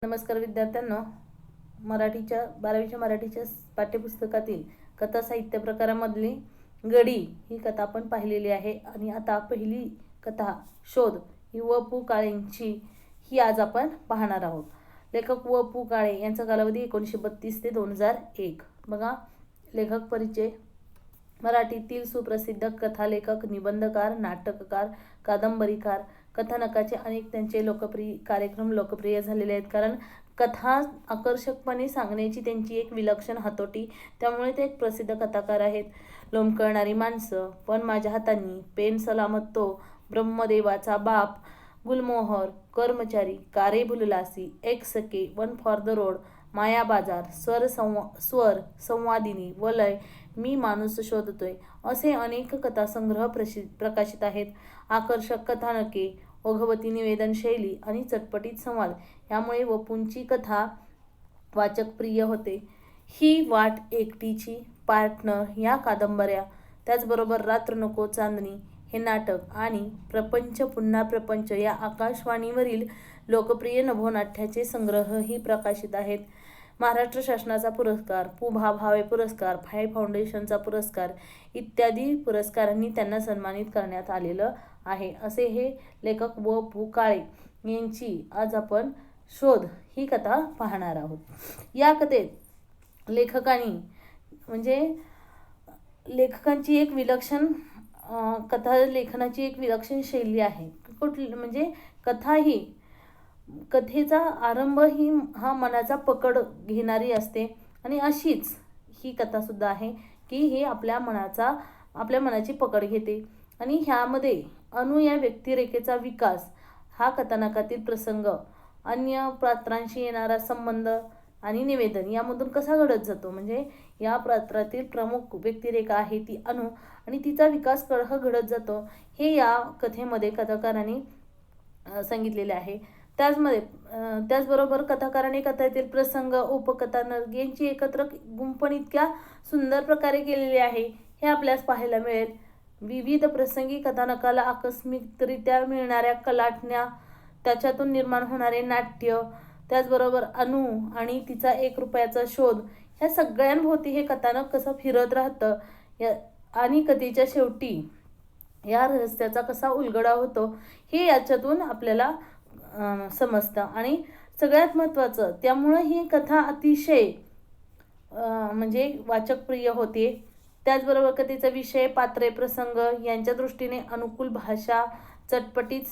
नमस्कार विद्यार्थ्यांनो, मराठीच्या 12वीच्या मराठीच्या पाठ्यपुस्तकातील कथा साहित्य प्रकारामधली गडी ही कथा आपण पाहिलेली आहे. आणि आता पहिली कथा शोध ही व.पु. काळेंची ही आज आपण पाहणार आहोत. लेखक व.पु. काळे यांचा कालावधी 1932 ते 2001. बघा, लेखक परिचय. मराठीतील सुप्रसिद्ध कथालेखक, निबंधकार, नाटककार, कादंबरीकार. कथानकाचे अनेक त्यांचे लोकप्रिय कार्यक्रम लोकप्रिय झालेले आहेत, कारण कथा आकर्षकपणे सांगण्याची त्यांची एक विलक्षण हातोटी, त्यामुळे ते एक प्रसिद्ध कथाकार आहेत. लोंबकळणारी माणसं, पण माझ्या हातांनी, पेन सलामत तो, ब्रह्मदेवाचा बाप, गुलमोहर, कर्मचारी, कारे भुललासी, एक सके, वन फॉर द रोड, माया बाजार, स्वर संवादिनी, वलय, मी माणूस शोधतोय, असे अनेक कथासंग्रह प्रकाशित आहेत. आकर्षक कथानके, ओघवती निवेदन शैली आणि चटपटीत संवाद यामुळे वपुंची कथा वाचक प्रिय होते. ही वाट एकटीची, पार्टनर या कादंबऱ्या, त्याचबरोबर रात्र नको चांदणी हे नाटक आणि प्रपंच पुन्हा प्रपंच या आकाशवाणीवरील लोकप्रिय नभोनाट्याचे संग्रहही प्रकाशित आहेत. महाराष्ट्र शासनाचा पुरस्कार, पु.भा. भावे पुरस्कार, भावे फाउंडेशनचा पुरस्कार इत्यादी पुरस्कारांनी त्यांना सन्मानित करण्यात आलेलं आहे. असे हे लेखक व.पु. काळे यांची आज आपण शोध ही कथा पाहणार आहोत. या कथेत लेखकांची एक विलक्षण कथा लेखनाची एक विलक्षण शैली आहे. कुठली म्हणजे कथेचा आरंभ हा मनाचा पकड घेणारी असते, आणि अशीच ही कथा सुद्धा आहे की हे आपल्या मनाची पकड घेते. आणि ह्यामध्ये अनु या व्यक्तिरेखेचा विकास, हा कथानकातील प्रसंग, अन्य पात्रांशी येणारा संबंध आणि निवेदन यामधून कसा घडत जातो. म्हणजे या पात्रातील प्रमुख व्यक्तिरेखा आहे ती अनु, आणि तिचा विकास कसा घडत जातो हे या कथेमध्ये कथाकारांनी सांगितलेले आहे. त्याचबरोबर कथाकाराने कथेतील प्रसंग, उपकथानक यांची एकत्र गुंफण इतक्या सुंदर प्रकारे केलेली आहे हे आपल्यास पाहायला मिळेल. विविध प्रसंगी कथानकाला आकस्मिकरित्या मिळणाऱ्या कलाटण्या, त्याच्यातून निर्माण होणारे नाट्य, त्याचबरोबर अनु आणि तिचा 1 रुपयाचा शोध, ह्या सगळ्यांभोवती हे कथानक कसं फिरत राहतं आणि कथेच्या शेवटी या रहस्याचा कसा उलगडा होतो हे याच्यातून आपल्याला समजतं. आणि सगळ्यात महत्त्वाचं, त्यामुळे ही कथा अतिशय वाचकप्रिय होते. त्याचबरोबर कथेचा विषय, पात्रे, प्रसंग यांच्या दृष्टीने अनुकूल भाषा, चटपटीत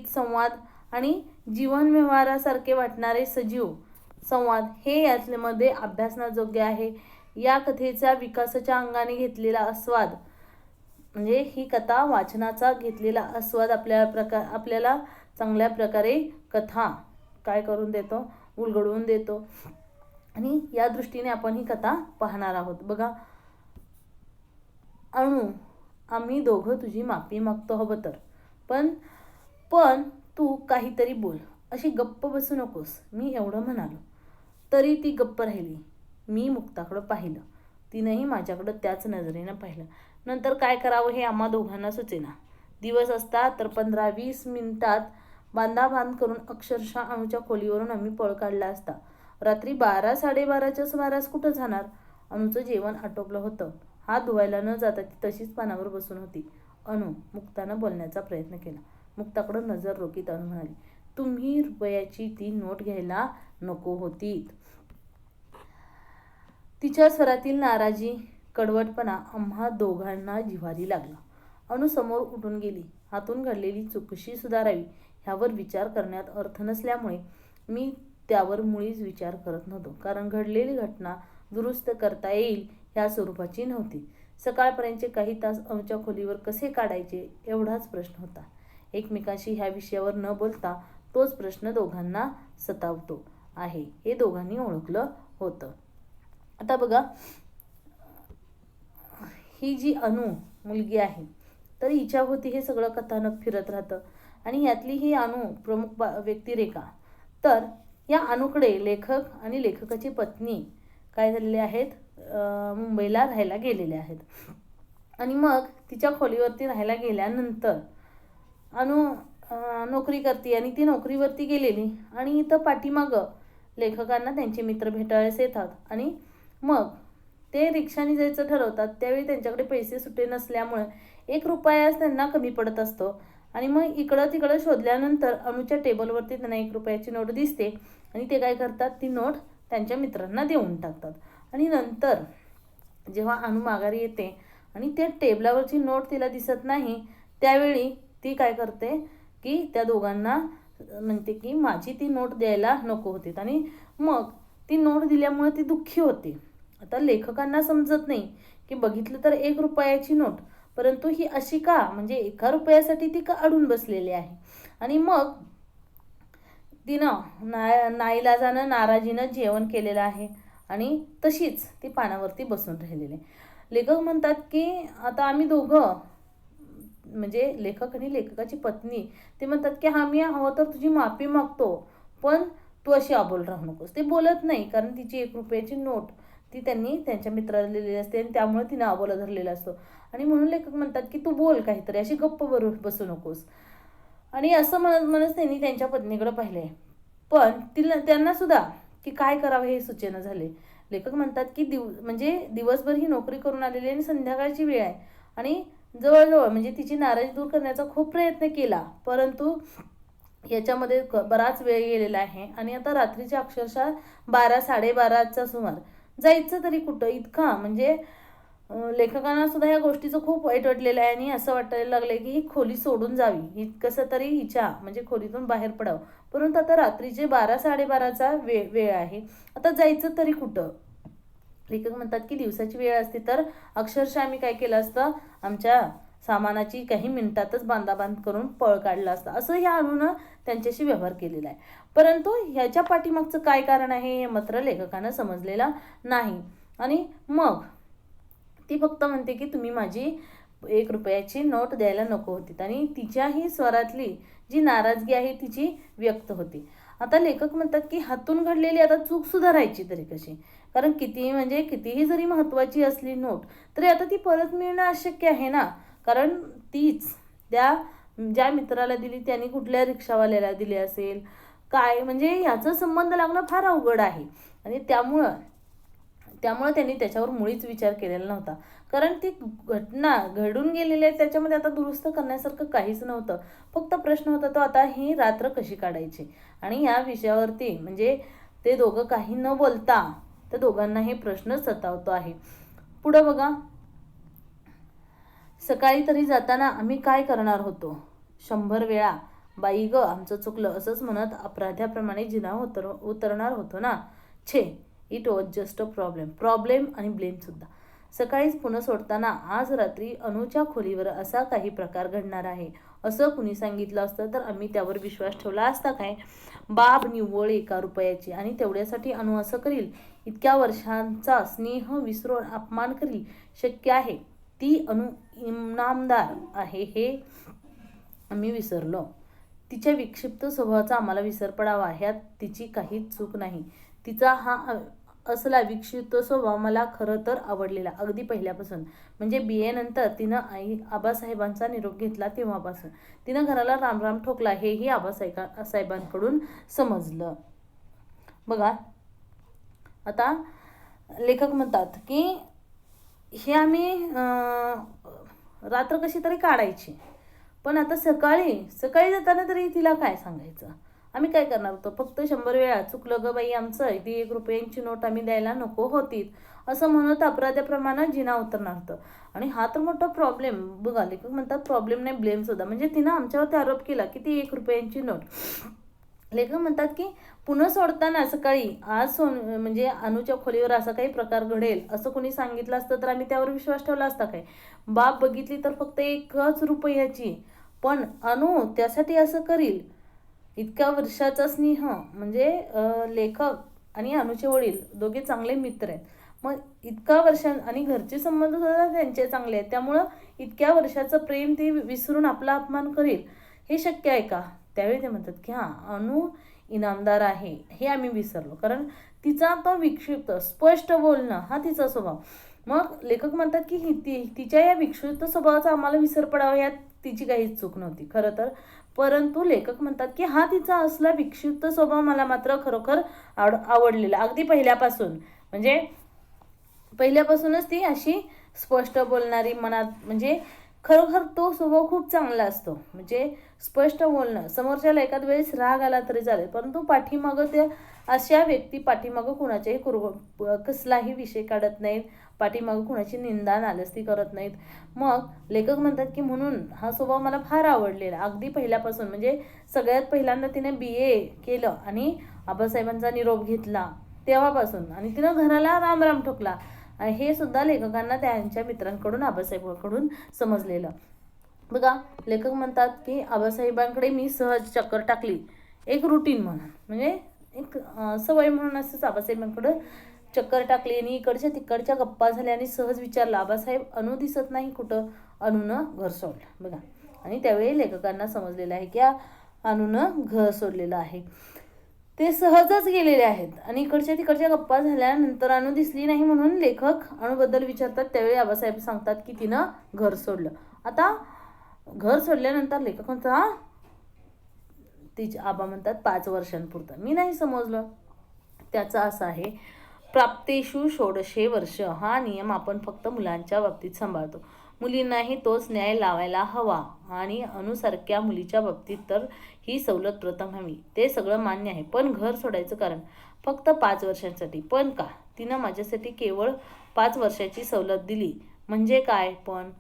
संवाद, आणि जीवन व्यवहारासारखे वाटणारे सजीव संवाद हे यामध्ये अभ्यासनायोग्य आहे. या कथेच्या विकासाच्या अंगाने घेतलेला आस्वाद, म्हणजे ही कथा वाचनाचा घेतलेला आस्वाद आपल्याला चांगल्या प्रकारे कथा काय करून देतो, उलगडवून देतो. आणि या दृष्टीने आपण ही कथा पाहणार आहोत. बघा, अनु, आम्ही दोघं तुझी माफी मागतो हवं तर, पण तू काहीतरी बोल, अशी गप्प बसू नकोस. मी एवढं म्हणालो तरी ती गप्प राहिली. मी मुक्ताकडं पाहिलं, तिनंही माझ्याकडं त्याच नजरेनं पाहिलं. नंतर काय करावं हे आम्हा दोघांना सुचेना. दिवस असता तर 15-20 मिनिटात बांधाबांध करून अक्षरशः अनुच्या खोलीवरून आम्ही पळ काढला असता. रात्री 12-12:30च्या सुमारास कुठं जाणार. अनुचं जेवण आटोपलं होतं. हात धुवायला न जाता ती तशीच पानावर बसून होती. अनु, मुक्तानं बोलण्याचा प्रयत्न केला. मुक्ताकडं नजर रोखीत अनु म्हणाली, तुम्ही रुपयाची ती नोट घ्यायला नको होतीत. तिच्या स्वरातील नाराजी, कडवटपणा आम्हा दोघांना जिव्हारी लागला. अनु समोर उठून गेली. हातून घडलेली चूक कशी सुधारावी ह्यावर विचार करण्यात अर्थ नसल्यामुळे मी त्यावर मुळीच विचार करत नव्हतो, कारण घडलेली घटना दुरुस्त करता येईल ह्या स्वरूपाची नव्हती. सकाळपर्यंतचे काही तास अनुच्या खोलीवर कसे काढायचे एवढाच प्रश्न होता. एकमेकांशी ह्या विषयावर न बोलता तोच प्रश्न दोघांना सतावतो आहे हे दोघांनी ओळखलं होतं. आता बघा, ही जी अनु मुलगी आहे तर हिच्याभोवती हे सगळं कथानक फिरत राहतं, आणि यातली ही अनु प्रमुख व्यक्तिरेखा. तर या अनुकडे लेखक आणि लेखकाची पत्नी काय झालेले आहेत, मुंबईला राहायला गेलेले आहेत. आणि मग तिच्या खोलीवरती राहायला गेल्यानंतर अनु नोकरी करते आणि ती नोकरीवरती गेलेली आणि इथं पाठीमागं लेखकांना त्यांचे मित्र भेटायला येतात आणि मग ते रिक्षाने जायचं ठरवतात. त्यावेळी त्यांच्याकडे पैसे सुटे नसल्यामुळे 1 रुपयाच त्यांना कमी पडत असतो आणि मग इकडं तिकडं शोधल्यानंतर अनुच्या टेबलवरती त्यांना 1 रुपयाची नोट दिसते आणि ते काय करतात, ती नोट त्यांच्या मित्रांना देऊन टाकतात. आणि नंतर जेव्हा अनु माघारी येते आणि त्या टेबलावरची नोट तिला दिसत नाही, त्यावेळी ती काय करते की त्या दोघांना म्हणते की माझी ती नोट द्यायला नको होती आणि मग ती नोट दिल्यामुळे ती दुःखी होती. आता लेखकांना समजत नाही की बघितलं तर 1 रुपयाची नोट, परंतु ही अशी का, म्हणजे 1 रुपयासाठी ती का अडून बसलेली आहे. आणि मग तिनं नाईलाजानं नाराजीनं जेवण केलेलं आहे आणि तशीच ती पानावरती बसून राहिलेली आहे. लेखक म्हणतात की आता आम्ही दोघं, म्हणजे लेखक आणि लेखकाची पत्नी, ते म्हणतात की हा मी हवं तर तुझी माफी मागतो, पण तू अशी अबोल राहू नकोस. ते बोलत नाही कारण तिची 1 रुपयाची नोट ती त्यांनी त्यांच्या मित्राला दिलेली असते आणि त्यामुळे तिनं अबोला धरलेला असतो. आणि म्हणून लेखक म्हणतात की तू बोल काहीतरी, अशी गप्प बसू नकोस. आणि असं म्हणत म्हणत त्यांनी त्यांच्या पत्नीकडे पाहिले, पण त्यांना सुद्धा की काय करावं हे सुचेना झाले. लेखक म्हणतात की म्हणजे दिवसभर ही नोकरी करून आलेली आणि संध्याकाळची वेळ आहे आणि जवळजवळ म्हणजे तिची नाराजी दूर करण्याचा खूप प्रयत्न केला, परंतु याच्यामध्ये बराच वेळ गेलेला आहे आणि आता रात्रीच्या अक्षरशः 12-12:30चा सुमार. जायचं तरी कुठं, इतका म्हणजे लेखकांना सुद्धा या गोष्टीचं खूप वाईट वाटलेलं आहे आणि असं वाटायला लागलंय की ही खोली सोडून जावी, ही कसं तरी हिच्या म्हणजे खोलीतून बाहेर पडावं. परंतु आता रात्रीचे 12-12:30चा वेळ आहे, आता जायचं तरी कुठं. लेखक म्हणतात की दिवसाची वेळ असते तर अक्षरशः आम्ही काय केलं असतं, आमच्या सामानाची काही मिनिटातच बांधाबांध करून पळ काढला असता, असं ह्या अणूनं त्यांच्याशी व्यवहार केलेला आहे. परंतु ह्याच्या पाठीमागचं काय कारण आहे हे मात्र लेखकांना समजलेलं नाही. आणि मग ती फक्त म्हणते की तुम्ही माझी 1 रुपयाची नोट द्यायला नको होती आणि तिच्याही स्वरातली जी नाराजगी आहे तिची व्यक्त होती. आता लेखक म्हणतात की हातून घडलेली आता चूक सुधारायची तरी कशी, कारण कितीही जरी महत्त्वाची असली नोट तरी आता ती परत मिळणं अशक्य आहे ना, कारण तीच ज्या मित्राला दिली त्यांनी कुठल्या रिक्षावाल्याला दिली असेल काय, म्हणजे याचा संबंध लागणं फार अवघड आहे. आणि त्यामुळं त्यांनी त्याच्यावर मुळीच विचार केलेला नव्हता, कारण ती घटना घडून गेलेली आहे, त्याच्यामध्ये आता दुरुस्त करण्यासारखं काहीच नव्हतं. फक्त प्रश्न होता तो आता ही रात्र कशी काढायची. आणि या विषयावरती म्हणजे ते दोघं काही न बोलता त्या दोघांना हे प्रश्न सतावतो आहे. पुढं बघा, सकाळी तरी जाताना आम्ही काय करणार होतो, 100 वेळा बाई ग आमचं चुकलं असंच म्हणत अपराध्याप्रमाणे जिनावर उतरणार होतो ना. छे, it was just a problem आणि ब्लेम सुद्धा. सकाळीच पुन्हा सोडताना आज रात्री अनुच्या खोलीवर असा काही प्रकार घडणार आहे असं कुणी सांगितलं असतं तर आम्ही त्यावर विश्वास ठेवला असता काय. बाब निव्वळ 1 रुपयाची आणि तेवढ्यासाठी अनु असं करील, इतक्या वर्षांचा स्नेह विसरून अपमान करील, शक्य आहे. ती अनु इनामदार आहे हे आम्ही विसरलो. तिच्या विक्षिप्त स्वभावाचा आम्हाला विसर पडावा, ह्यात तिची काहीच चूक नाही. तिचा हा असला विक्षिप्त स्वभाव मला खरं तर आवडलेला अगदी पहिल्यापासून, म्हणजे BA नंतर तिनं आबासाहेबांचा निरोप घेतला तेव्हापासून. तिनं घराला रामराम ठोकला हेही आबासाहेबांकडून समजलं. बघा, आता लेखक म्हणतात की हे आम्ही रात्र कशी तरी काढायची, पण आता सकाळी जाताना तरी तिला काय सांगायचं, आम्ही काय करणार होतो, फक्त 100 वेळा चुकलं ग बाई आमचं, ती 1 रुपयांची नोट आम्ही द्यायला नको होती असं म्हणत अपराध्याप्रमाणे जिना उतरणार होतं. आणि हा तर मोठा प्रॉब्लेम. बघा, लेखक म्हणतात प्रॉब्लेम नाही ब्लेम सुद्धा, म्हणजे तिनं आमच्यावरती आरोप केला की ती 1 रुपयांची नोट. लेखक म्हणतात की पुन्हा सोडताना सकाळी आज म्हणजे अनुच्या खोलीवर असा काही प्रकार घडेल असं कोणी सांगितलं असतं तर आम्ही त्यावर विश्वास ठेवला असता काय. बाब बघितली तर फक्त 1 रुपयाची, पण अनु त्यासाठी असं करील. इतक्या वर्षाचा स्नेह, म्हणजे लेखक आणि अनुचे वडील दोघे चांगले मित्र आहेत, मग इतका वर्षां आणि घरचे संबंध सुद्धा त्यांचे चांगले आहेत, त्यामुळं इतक्या वर्षाचं प्रेम ते विसरून आपला अपमान करेल हे शक्य आहे का. त्यावेळी ते म्हणतात की हां, अनु इनामदार आहे हे आम्ही विसरलो, कारण तिचा तो विक्षिप्त स्पष्ट बोलणं हा तिचा स्वभाव. मग लेखक म्हणतात की तिच्या या विक्षिप्त स्वभावाचा आम्हाला विसर पडावा, यात तिची काहीच चूक नव्हती खरं तर, परंतु लेखक म्हणतात की हा तिचा असला विक्षिप्त स्वभाव मला मात्र खरोखर आवडलेला, अगदी पहिल्यापासून. म्हणजे पहिल्यापासूनच ती अशी स्पष्ट बोलणारी, मनात म्हणजे खरोखर तो स्वभाव खूप चांगला असतो. म्हणजे स्पष्ट बोलणं, समोरच्याला एखाद वेळेस राग आला तरी चालेल, परंतु पाठीमागं ते अशा व्यक्ती पाठीमागं कुणाच्याही कसलाही विषय काढत नाहीत, पाठीमागं कुणाची निंदा नालस्ती करत नाहीत. मग लेखक म्हणतात की म्हणून हा स्वभाव मला फार आवडलेला अगदी पहिल्यापासून. म्हणजे सगळ्यात पहिल्यांदा तिने BA केलं आणि आबासाहेबांचा निरोप घेतला तेव्हापासून, आणि तिनं घराला राम ठोकला. हे सुद्धा लेखकांना त्यांच्या मित्रांकडून, आबासाहेबांकडून समजलेलं. बघा, लेखक म्हणतात की आबासाहेबांकडे मी सहज चक्कर टाकली, एक रुटीन म्हणून, म्हणजे एक सवय म्हणून असंच आबासाहेबांकडं चक्कर टाकली आणि इकडच्या तिकडच्या गप्पा झाल्या आणि सहज विचारलं, आबासाहेब अनु दिसत नाही कुठं? अनुनं घर सोडलं. बघा, आणि त्यावेळी लेखकांना समजलेलं आहे की अनुनं घर सोडलेलं आहे. ते सहजच गेलेले आहेत आणि इकडच्या तिकडच्या गप्पा झाल्यानंतर अनु दिसली नाही म्हणून लेखक अणूबद्दल विचारतात. त्यावेळी आबासाहेब सांगतात की तिनं घर सोडलं. आता घर सोडल्यानंतर लेखक म्हणतात, तिचे आबा म्हणतात 5 वर्षांपुरतं. मी नाही समजलं. त्याचा असा आहे, प्राप्तेषु षोडशे वर्ष हा नियम आपण फक्त मुलांच्या बाबतीत सांभाळतो, मुलींनाही तोच न्याय लावायला हवा, आणि अनुसारख्या मुलीच्या बाबतीत तर ही सवलत प्रथम हवी. ते सगळं मान्य आहे, पण घर सोडायचं कारण फक्त 5 वर्षांसाठी. पण का? तिनं माझ्यासाठी केवळ 5 वर्षाची सवलत दिली म्हणजे काय? पण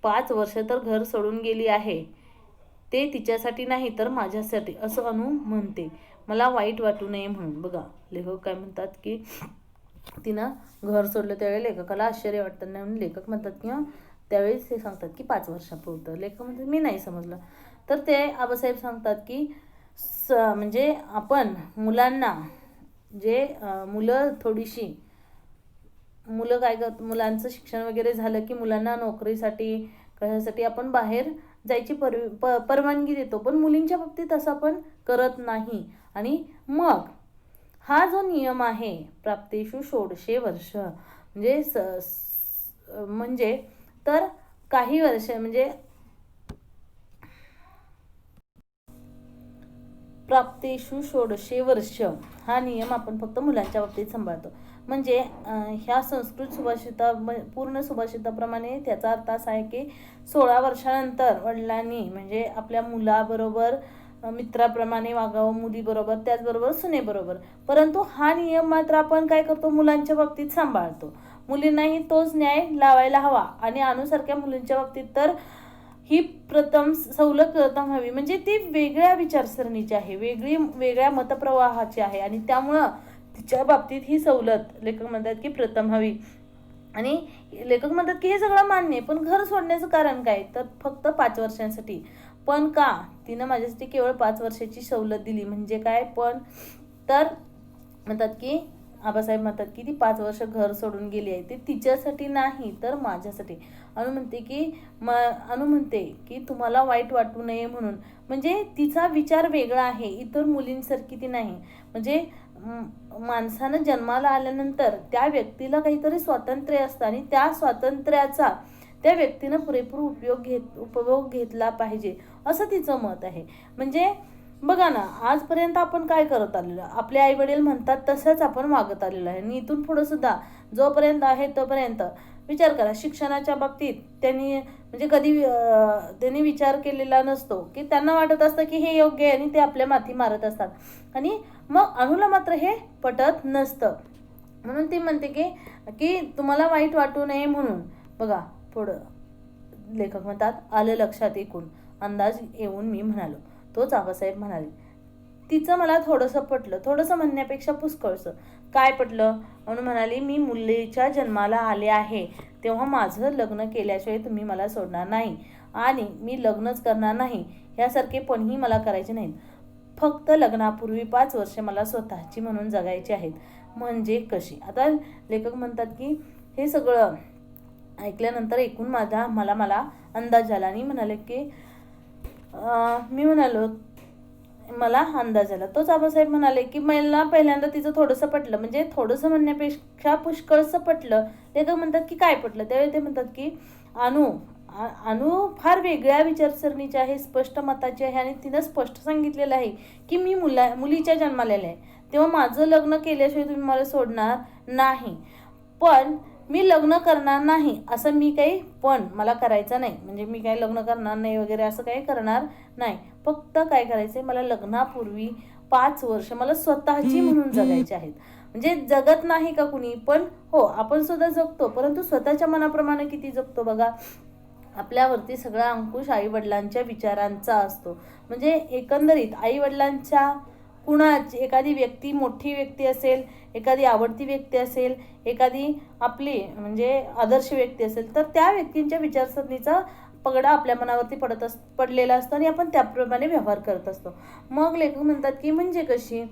5 वर्ष तर घर सोडून गेली आहे, ते तिच्यासाठी नाही तर माझ्यासाठी, असं अनु म्हणते, मला वाईट वाटू नये म्हणून. बघा, लेखक काय म्हणतात की तिनं घर सोडलं. त्यावेळी लेखकाला आश्चर्य वाटतं नाही म्हणून लेखक म्हणतात की त्यावेळेस ते सांगतात की 5 वर्षापुरतं. लेखक म्हणतात मी नाही समजलं. तर ते आबासाहेब सांगतात की म्हणजे आपण मुलांना मुलं काय करतात, मुलांचं शिक्षण वगैरे झालं की मुलांना नोकरीसाठी कशासाठी आपण बाहेर जायची परवानगी देतो, पण मुलींच्या बाबतीत असं आपण करत नाही. आणि मग हा जो नियम आहे प्राप्तेषु षोडशे वर्ष म्हणजे तर काही वर्ष म्हणजे प्राप्तेषु षोडशे वर्ष हा नियम आपण फक्त मुलांच्या बाबतीत सांभाळतो. म्हणजे ह्या संस्कृत पूर्ण सुभाषिताप्रमाणे त्याचा अर्थ असा आहे की 16 वर्षानंतर वडिलांनी म्हणजे आपल्या मुलाबरोबर मित्राप्रमाणे वागावं, मुलीबरोबर, त्याचबरोबर सुनेबरोबर. परंतु हा नियम मात्र आपण काय करतो, मुलांच्या बाबतीत सांभाळतो, मुलींनाही तोच न्याय लावायला हवा, आणि अनुसारख्या मुलींच्या बाबतीत तर ही सवलत प्रथम हवी. म्हणजे ती वेगळ्या विचारसरणीची आहे, वेगळ्या मतप्रवाहाची आहे, आणि त्यामुळं तिच्या बाबतीत ही सवलत लेखक म्हणतात की प्रथम हवी. आणि लेखक म्हणतात की हे सगळं मान्य आहे, पण घर सोडण्याचं कारण काय? तर फक्त 5 वर्षांसाठी. पण का? तिनं माझ्यासाठी केवळ 5 वर्षाची सवलत दिली म्हणजे काय? पण तर म्हणतात की आबासाहेब म्हणतात की ती 5 वर्ष घर सोडून गेली आहे, ते तिच्यासाठी नाही तर माझ्यासाठी. अनु म्हणते की तुम्हाला वाईट वाटू नये म्हणून. म्हणजे तिचा विचार वेगळा आहे, इतर मुलींसारखी ती नाही. म्हणजे माणसानं जन्माला आल्यानंतर त्या व्यक्तीला काहीतरी स्वातंत्र्य असतं, आणि त्या स्वातंत्र्याचा त्या व्यक्तीनं पुरेपूर उपभोग घेतला पाहिजे, असं तिचं मत आहे. म्हणजे बघा ना, आजपर्यंत आपण काय करत आलेलो, आपले आई वडील म्हणतात तसंच आपण वागत आलेलो आहे, आणि इथून पुढे सुद्धा जोपर्यंत आहे तोपर्यंत. विचार करा, शिक्षणाच्या बाबतीत त्यांनी विचार केलेला नसतो, की त्यांना वाटत असतं की हे योग्य आहे आणि ते आपल्या माथी मारत असतात, आणि मग अनुला मात्र हे पटत नसतं. म्हणून ती म्हणते की तुम्हाला वाईट वाटू नये म्हणून. बघा पुढं लेखक म्हणतात, आलं लक्षात एकूण अंदाज येऊन मी म्हणालो. तोच आबासाहेब म्हणाले, तिचं मला थोडंसं पटलं. थोडंसं म्हणण्यापेक्षा पुष्कळसं. काय पटलं? म्हणून म्हणाली, मी मुलीच्या जन्माला आले आहे तेव्हा माझं लग्न केल्याशिवाय तुम्ही मला सोडणार नाही, आणि मी लग्नच करणार नाही यासारखे पणही मला करायचे नाहीत. फक्त लग्नापूर्वी 5 वर्ष मला स्वतःची म्हणून जगायची आहेत. म्हणजे कशी? आता लेखक म्हणतात की हे सगळं ऐकल्यानंतर एकूण मला अंदाज झाला, आणि म्हणाले की मी म्हणालो मला अंदाज आला. तोच आबासाहेब म्हणाले की मला पहिल्यांदा तिचं थोडंसं पटलं. म्हणजे थोडंसं म्हणण्यापेक्षा पुष्कळसं पटलं. लेखक म्हणतात की काय पटलं? त्यावेळी ते म्हणतात की अनु फार वेगळ्या विचारसरणीची आहे, स्पष्ट मताची आहे आणि तिनं स्पष्ट सांगितलेलं आहे की मी मुलीच्या जन्मालेलं आहे, तेव्हा माझं लग्न केल्याशिवाय तुम्ही मला सोडणार नाही. पण मी लग्न करणार नाही असं मी काही पण मला करायचं नाही, म्हणजे मी काही लग्न करणार नाही वगैरे असं काही करणार नाही. फक्त काय करायचं मला लग्नापूर्वी 5 वर्ष मला स्वतःची म्हणून जगायची आहेत. म्हणजे जगत नाही का कुणी, पण हो आपण सुद्धा जगतो, परंतु स्वतःच्या मनाप्रमाणे किती जगतो बघा. आपल्यावरती सगळा अंकुश आईवडिलांच्या विचारांचा असतो. म्हणजे एकंदरीत आईवडिलांच्या कुणाची एखादी व्यक्ती, मोठी व्यक्ती असेल, एखादी आवडती व्यक्ती असेल, एखादी आपली म्हणजे आदर्श व्यक्ती असेल, तर त्या व्यक्तींच्या विचारसरणीचा पगडा आपल्या मनावरती पडलेला असतो आणि आपण त्याप्रमाणे व्यवहार करत असतो. मग लेखक म्हणतात की म्हणजे कशी,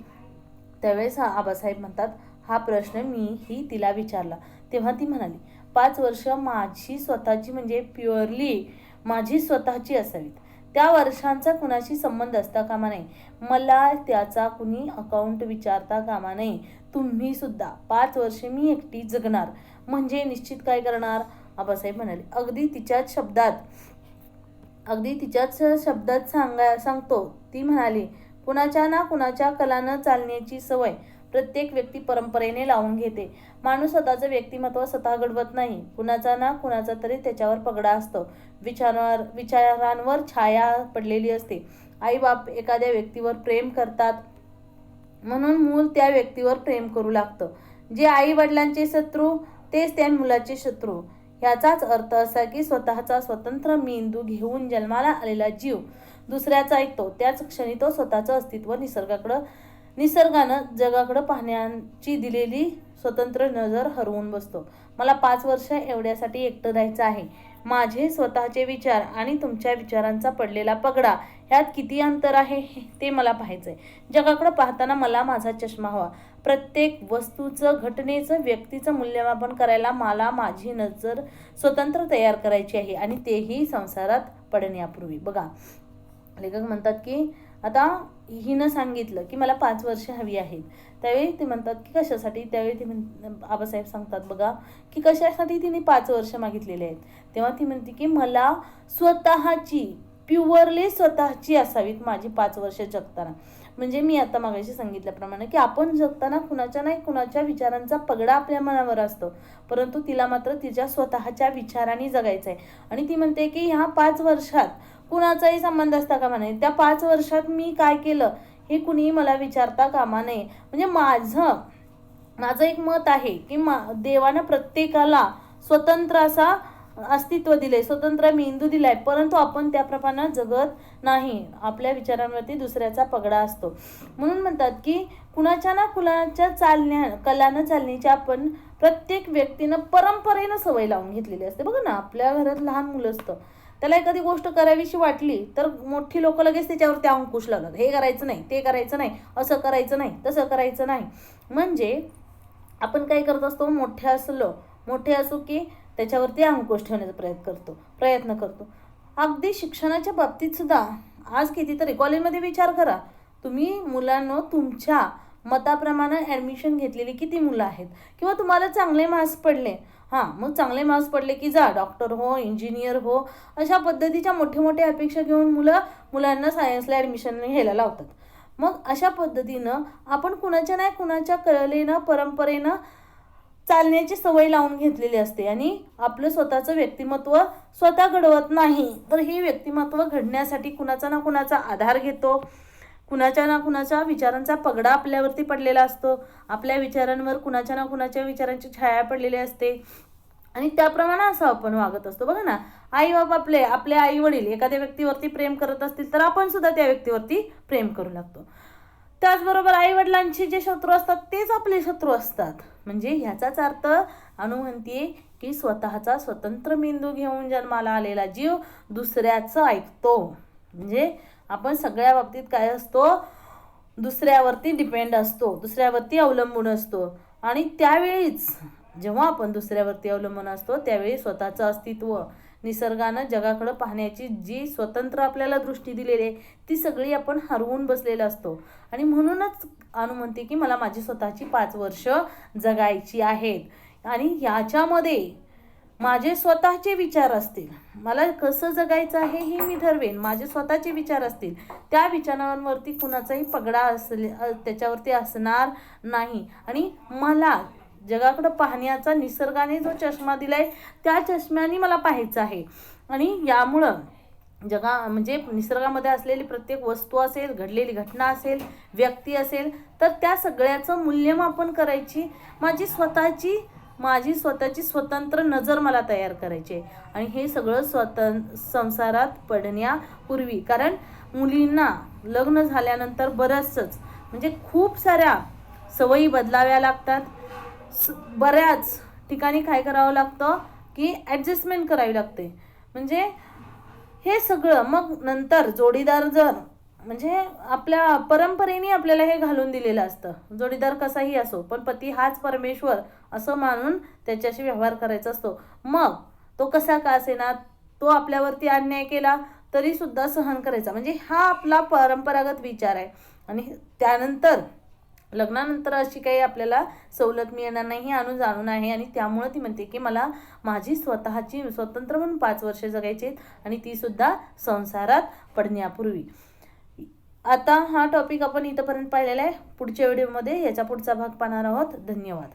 त्यावेळेस आबासाहेब म्हणतात हा प्रश्न मीही तिला विचारला, तेव्हा ती म्हणाली 5 वर्ष माझी स्वतःची म्हणजे प्युअरली माझी स्वतःची असावीत. त्या वर्षांचा कुणाशी संबंध असता कामा नये, मला त्याचा कुणी अकाउंट विचारता कामा नये. तुम्ही सुद्धा 5 वर्षे मी एकटी जगणार. म्हणजे निश्चित काय करणार, आबासाहेब म्हणाले. अगदी तिच्याच शब्दात सांगतो. ती म्हणाली कुणाच्या ना कुणाच्या कलानं चालण्याची सवय प्रत्येक व्यक्ती परंपरेने लावून घेते. माणूस स्वतःचं व्यक्तिमत्व स्वतः घडवत नाही, कुणाचा ना कुणाचा तरी त्याच्यावर पगडा असतो. विचारांवर छाया पडलेली असते. आई बाप एखाद्या व्यक्तीवर प्रेम करतात म्हणून मूल त्या व्यक्तीवर प्रेम करू लागतं. जे आई वडिलांचे शत्रू तेच त्या मुलाचे शत्रू. याचाच अर्थ असा की स्वतःचा स्वतंत्र मेंदू घेऊन जन्माला आलेला जीव दुसऱ्याचा ऐकतो, त्याच क्षणी तो स्वतःचं अस्तित्व निसर्गानं जगाकडे पाहण्याची दिलेली स्वतंत्र नजर हरवून बसतो. मला 5 वर्ष एवढ्यासाठी एकटं राहायचं आहे. माझे स्वतःचे विचार आणि तुमच्या विचारांचा पडलेला पगडा ह्यात किती अंतर आहे ते मला पाहायचंय. जगाकडे पाहताना मला माझा चष्मा हवा. प्रत्येक वस्तूचं, घटनेचं, व्यक्तीचं मूल्यमापन करायला मला माझी नजर स्वतंत्र तयार करायची आहे आणि तेही संसारात पडण्यापूर्वी. बघा लेखक म्हणतात की आता हिनं सांगितलं की मला 5 वर्ष हवी आहेत. त्यावेळी ते म्हणतात की कशासाठी, त्यावेळी ते आबासाहेब सांगतात बघा की कशासाठी तिने 5 वर्ष मागितलेले आहेत. तेव्हा ती म्हणते की मला स्वतःची, प्युअरली स्वतःची असावीत माझी 5 वर्ष जगताना. म्हणजे मी आता मागाशी सांगितल्याप्रमाणे की आपण जगताना कुणाच्या नाही कुणाच्या विचारांचा पगडा आपल्या मनावर असतो, परंतु तिला मात्र तिच्या स्वतःच्या विचारांनी जगायचं आहे. आणि ती म्हणते की ह्या 5 वर्षात कुणाचाही संबंध असता कामा नये. त्या 5 वर्षात मी काय केलं हे कुणीही मला विचारता कामा नये. म्हणजे माझं एक मत आहे की देवानं प्रत्येकाला स्वतंत्र असा अस्तित्व दिले, स्वतंत्र मेंदू दिलाय, परंतु आपण त्याप्रमाणे जगत नाही. आपल्या विचारांवरती दुसऱ्याचा पगडा असतो. म्हणून म्हणतात की कुणाच्या ना कुणाच्या कलानं चालण्याची आपण प्रत्येक व्यक्तीनं परंपरेनं सवय लावून घेतलेली असते. बघा ना, आपल्या घरात लहान मुलं असतं, त्याला एखादी गोष्ट करावीशी वाटली तर मोठी लोक लगेच त्याच्यावरती अंकुश लावतात. हे करायचं नाही, ते करायचं नाही, असं करायचं नाही, तसं करायचं नाही. म्हणजे आपण काय करत असतो, मोठे असो की त्याच्यावरती अंकुश ठेवण्याचा प्रयत्न करतो. अगदी शिक्षणाच्या बाबतीत सुद्धा आज कितीतरी कॉलेजमध्ये विचार करा तुम्ही, मुलांनो तुमच्या मताप्रमाणे ॲडमिशन घेतलेली किती मुलं आहेत. किंवा तुम्हाला चांगले मार्क्स पडले, मग चांगले मार्क्स पडले की जा डॉक्टर हो, इंजिनियर हो, अशा पद्धतीच्या मोठ्या अपेक्षा घेऊन मुलांना सायन्सला ॲडमिशन घ्यायला लावतात. मग अशा पद्धतीनं आपण कुणाच्या नाही कुणाच्या कलेनं, परंपरेनं चालण्याची सवय लावून घेतलेली असते आणि आपलं स्वतःचं व्यक्तिमत्व स्वतः घडवत नाही. तर हे व्यक्तिमत्व घडण्यासाठी कुणाचा ना कुणाचा आधार घेतो, कुणाच्या ना कुणाच्या विचारांचा पगडा आपल्यावरती पडलेला असतो, आपल्या विचारांवर कुणाच्या ना कुणाच्या विचारांची छाया पडलेली असते आणि त्याप्रमाणे असं आपण वागत असतो. बघा ना, आई बाप आपले आई वडील एखाद्या व्यक्तीवरती प्रेम करत असतील तर आपण सुद्धा त्या व्यक्तीवरती प्रेम करू लागतो. त्याचबरोबर आई वडिलांचे जे शत्रू असतात तेच आपले शत्रू असतात. म्हणजे ह्याचाच अर्थ अनु म्हणते की स्वतःचा स्वतंत्र मेंदू घेऊन जन्माला आलेला जीव दुसऱ्याचं ऐकतो. म्हणजे आपण सगळ्या बाबतीत काय असतो, दुसऱ्यावरती डिपेंड असतो, दुसऱ्यावरती अवलंबून असतो. आणि त्यावेळीच जेव्हा आपण दुसऱ्यावरती अवलंबून असतो त्यावेळी स्वतःचं अस्तित्व, निसर्गानं जगाकडे पाहण्याची जी स्वतंत्र आपल्याला दृष्टी दिलेली आहे ती सगळी आपण हरवून बसलेला असतो. आणि म्हणूनच अनु म्हणते की मला माझी स्वतःची 5 वर्ष जगायची आहेत. आणि याच्यामध्ये माझे स्वतःचे विचार असतील, मला कसं जगायचं आहे हे मी ठरवेन, माझे स्वतःचे विचार असतील, त्या विचारांवरती कुणाचाही पगडा त्याच्यावरती असणार नाही. आणि मला जगाकडे पाहण्याचा निसर्गाने जो चष्मा दिलाय त्या चष्म्याने मला पाहायचं आहे. आणि यामुळं म्हणजे निसर्गामध्ये असलेली प्रत्येक वस्तू असेल, घडलेली घटना असेल, व्यक्ती असेल, तर त्या सगळ्याचं मूल्यमापन करायची माझी स्वतःची स्वतंत्र नजर मला तयार करायची आहे. आणि हे सगळं संसारात पडण्यापूर्वी, कारण मुलींना लग्न झाल्यानंतर बरंचसंच म्हणजे खूप साऱ्या सवयी बदलाव्या लागतात. बऱ्याच ठिकाणी काय करावं लागतं की ॲडजस्टमेंट करावी लागते. म्हणजे हे सगळं मग नंतर जोडीदार जर म्हणजे आपल्या परंपरेने आपल्याला हे घालून दिलेलं असतं, जोडीदार कसाही असो पण पती हाच परमेश्वर असं मानून त्याच्याशी व्यवहार करायचा असतो. मग तो कसा का असेना, तो आपल्यावरती अन्याय केला तरी सुद्धा सहन करायचा, म्हणजे हा आपला परंपरागत विचार आहे. आणि त्यानंतर लग्नानंतर अशी काही आपल्याला सवलत मिळणार नाही हे जाणून आहे. आणि त्यामुळे ती म्हणते की मला माझी स्वतःची स्वतंत्र म्हणून 5 वर्षे जगायची आणि ती सुद्धा संसारात पडण्यापूर्वी. आता हा टॉपिक आपण इथपर्यंत पाहिलेला आहे. पुढच्या व्हिडिओमध्ये याचा पुढचा भाग पाहणार आहोत. धन्यवाद.